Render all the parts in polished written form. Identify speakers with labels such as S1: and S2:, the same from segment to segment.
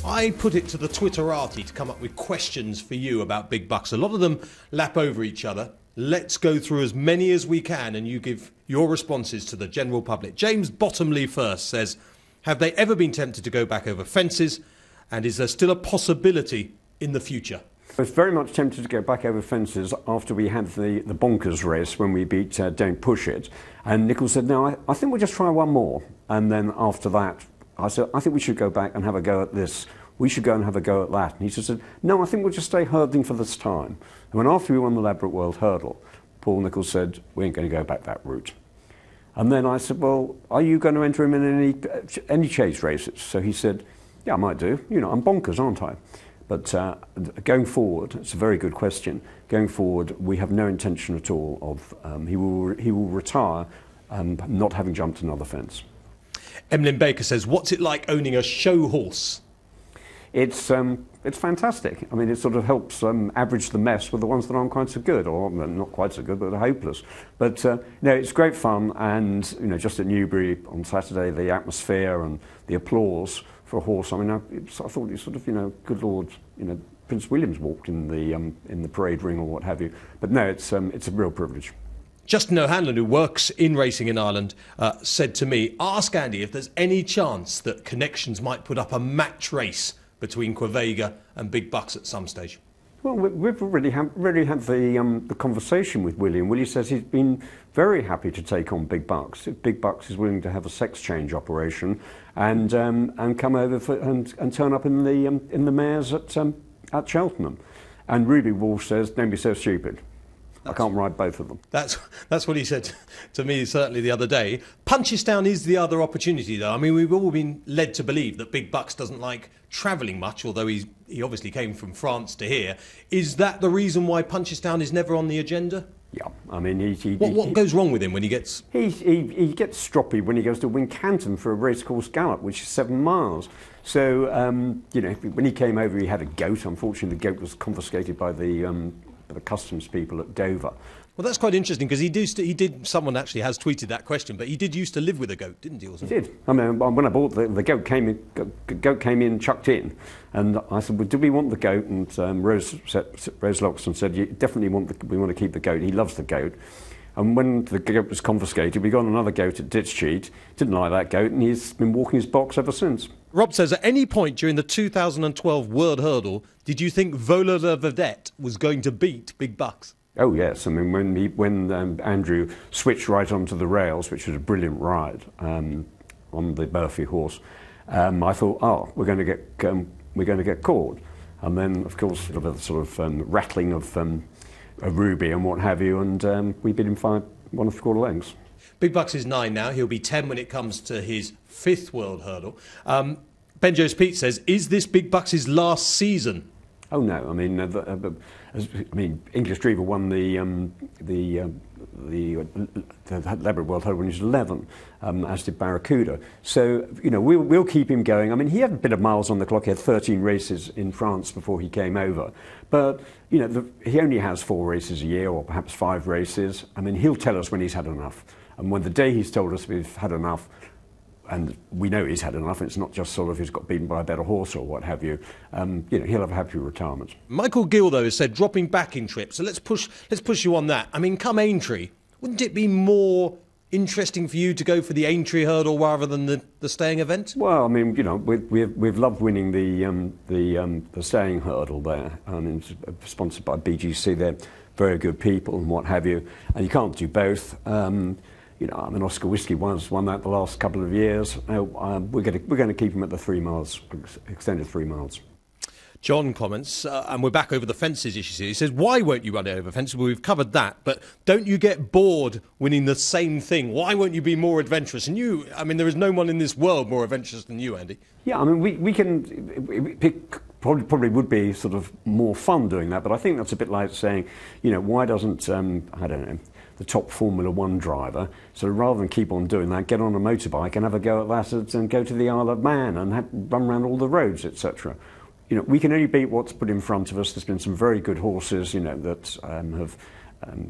S1: I put it to the Twitterati to come up with questions for you about big bucks. A lot of them lap over each other. Let's go through as many as we can and you give your responses to the general public. James Bottomley first says, have they ever been tempted to go back over fences? And is there still a possibility in the future?
S2: I was very much tempted to go back over fences after we had the bonkers race when we beat Don't Push It. And Nichols said, no, I think we'll just try one more. And then after that, I said, I think we should go back and have a go at this. We should go and have a go at that. And he just said, no, I think we'll just stay hurdling for this time. And when after we won the Ladbroke World Hurdle, Paul Nichols said, we ain't going to go back that route. And then I said, well, are you going to enter him in any chase races? So he said, yeah, I might do. You know, I'm bonkers, aren't I? But going forward, it's a very good question. Going forward, we have no intention at all of, he will retire not having jumped another fence.
S1: Emlyn Baker says, what's it like owning a show horse?
S2: It's fantastic. I mean, it sort of helps average the mess with the ones that aren't quite so good, or not quite so good, but are hopeless. But no, it's great fun, and you know, just at Newbury on Saturday, the atmosphere and the applause for a horse. I mean, I thought, sort of, you know, good Lord, you know, Prince William's walked in the parade ring or what have you. But no, it's a real privilege.
S1: Justin O'Hanlon, who works in racing in Ireland, said to me, ask Andy if there's any chance that Connections might put up a match race between Quevega and Big Bucks at some stage.
S2: Well, we've already had the conversation with William. Willie says he's been very happy to take on Big Bucks. If Big Bucks is willing to have a sex change operation and come over and turn up in the mares at Cheltenham. And Ruby Wolf says, don't be so stupid. I can't ride both of them. That's
S1: what he said to me certainly the other day. Punchestown is the other opportunity, though. I mean, we've all been led to believe that Big Bucks doesn't like travelling much, although he obviously came from France to here. Is that the reason why Punchestown is never on the agenda?
S2: Yeah, I mean,
S1: what goes wrong with him when he gets?
S2: He gets stroppy when he goes to Wincanton for a racecourse gallop, which is 7 miles. So you know, when he came over, he had a goat. Unfortunately, the goat was confiscated by the customs people at Dover.
S1: Well, that's quite interesting because he did. Someone actually has tweeted that question, but he did used to live with a goat, didn't he? Or something?
S2: He did. I mean, when I bought the goat came in, chucked in, and I said, "Well, do we want the goat?" And Rose Loxton said, "You definitely we want to keep the goat. He loves the goat." And when the goat was confiscated, we got another goat at Ditchcheat. Didn't like that goat, and he's been walking his box ever since.
S1: Rob says, at any point during the 2012 World Hurdle, did you think Voler Vedette was going to beat Big Bucks?
S2: Oh yes, I mean when Andrew switched right onto the rails, which was a brilliant ride on the Murphy horse, I thought, oh, we're going to get caught, and then of course the sort of rattling of a Ruby and what have you, and we beat him 1.25 lengths.
S1: Big Bucks is 9 now. He'll be 10 when it comes to his 5th World Hurdle. Benjo's Pete says, is this Big Bucks' last season?
S2: Oh no, I mean, English Dreamer won the Ladbroke World Hurdle when he was 11, as did Barracuda. So you know, we'll keep him going. I mean, he had a bit of miles on the clock. He had 13 races in France before he came over, but you know, he only has 4 races a year, or perhaps 5 races. I mean, he'll tell us when he's had enough, and when the day he's told us we've had enough, and we know he's had enough, and it's not just sort of he's got beaten by a better horse or what have you, you know, he'll have a happy retirement. Michael
S1: Gill, though, has said dropping back in trips, so let's push you on that. I mean, come Aintree, wouldn't it be more interesting for you to go for the Aintree hurdle rather than the staying event?
S2: Well, I mean, you know, we've loved winning the staying hurdle there, and it's sponsored by BGC. They're very good people and what have you, and you can't do both. You know, I mean, Oscar Whiskey won that the last couple of years. We're going to keep him at the 3 miles, extended 3 miles.
S1: John comments, and we're back over the fences issues here. He says, why won't you run it over fences? Well, we've covered that, but don't you get bored winning the same thing? Why won't you be more adventurous? And you, I mean, there is no one in this world more adventurous than you, Andy. Yeah, I mean, we can probably would be sort of more fun doing that, but I think that's a bit like saying, you know, why doesn't, I don't know, the top Formula One driver, so rather than keep on doing that, get on a motorbike and have a go at that and go to the Isle of Man and run around all the roads, etc. You know, we can only beat what's put in front of us. There's been some very good horses, you know, that have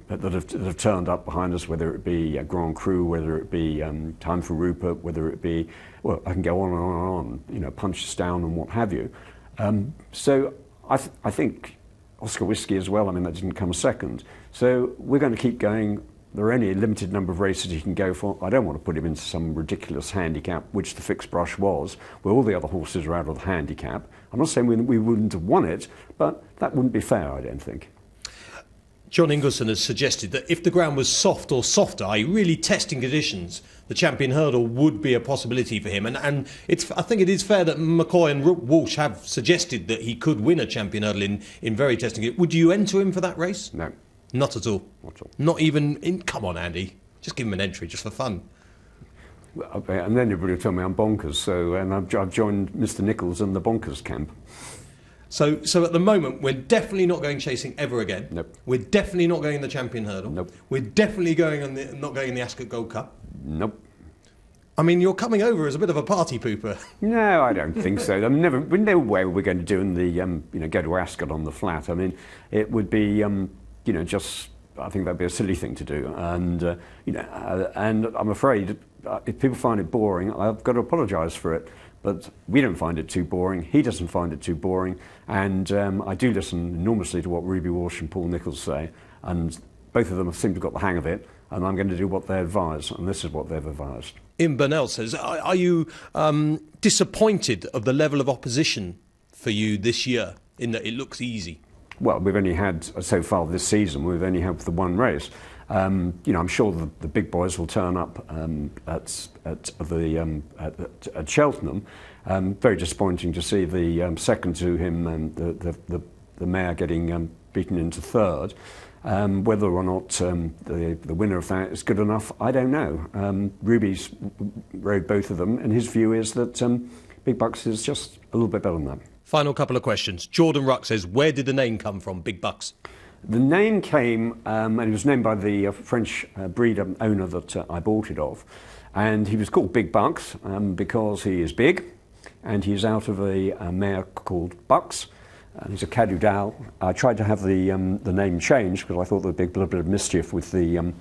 S2: that have turned up behind us, whether it be Grand Cru, whether it be Time for Rupert, whether it be, well, I can go on and on and on, you know, Punch Us Down and what have you. So I think Oscar Whiskey as well, I mean, that didn't come second. So we're going to keep going. There are only a limited number of races he can go for. I don't want to put him into some ridiculous handicap, which the Fixed Brush was, where all the other horses are out of the handicap. I'm not saying we wouldn't have won it, but that wouldn't be fair, I don't think.
S1: John Ingleson has suggested that if the ground was soft or softer, i.e. really testing conditions, the Champion Hurdle would be a possibility for him. And I think it is fair that McCoy and Walsh have suggested that he could win a Champion Hurdle in very testing. Would you enter him for that race?
S2: No.
S1: Not at all?
S2: Not at all.
S1: Not even in... Come on, Andy. Just give him an entry, just for fun.
S2: Well, and then everybody will tell me I'm bonkers. So, and I've joined Mr. Nichols in the bonkers camp.
S1: So at the moment, we're definitely not going chasing ever again.
S2: Nope.
S1: We're definitely not going in the Champion Hurdle.
S2: Nope.
S1: We're definitely not going in the Ascot Gold Cup.
S2: Nope.
S1: I mean, you're coming over as a bit of a party pooper.
S2: No, I don't think so. I mean, no way we're going to do in the go to Ascot on the flat. I mean, it would be just. I think that'd be a silly thing to do, and and I'm afraid if people find it boring, I've got to apologise for it. But we don't find it too boring. He doesn't find it too boring, and I do listen enormously to what Ruby Walsh and Paul Nicholls say, and both of them seem to have got the hang of it. And I'm going to do what they advise, and this is what they've advised.
S1: Ian Burnell says, are you disappointed of the level of opposition for you this year, in that it looks easy?
S2: Well, we've only had, so far this season, we've only had the one race. I'm sure the big boys will turn up at Cheltenham. Very disappointing to see the second to him, the mare getting beaten into third. Whether or not the winner of that is good enough, I don't know. Ruby's rode both of them, and his view is that Big Bucks is just a little bit better than that.
S1: Final couple of questions. Jordan Ruck says, where did the name come from, Big Bucks?
S2: The name came, and it was named by the French breeder owner that I bought it off. And he was called Big Bucks because he is big, and he's out of a mare called Bucks. He's a Cadoudal. I tried to have the name changed because I thought there would be a little bit of mischief with the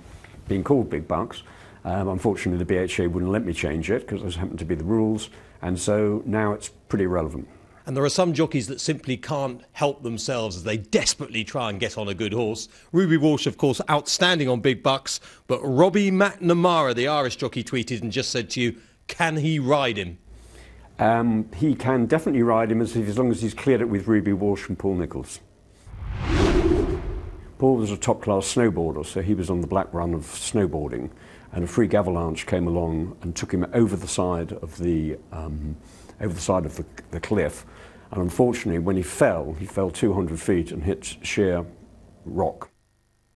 S2: being called Big Bucks. Unfortunately, the BHA wouldn't let me change it because those happen to be the rules, and so now it's pretty irrelevant.
S1: And there are some jockeys that simply can't help themselves as they desperately try and get on a good horse. Ruby Walsh, of course, outstanding on Big Bucks, but Robbie McNamara, the Irish jockey, tweeted and just said to you, can he ride him?
S2: He can definitely ride him as long as he's cleared it with Ruby Walsh and Paul Nicholls. Paul was a top-class snowboarder, so he was on the black run of snowboarding, and a freak avalanche came along and took him over the side of the cliff. And unfortunately, when he fell 200 feet and hit sheer rock.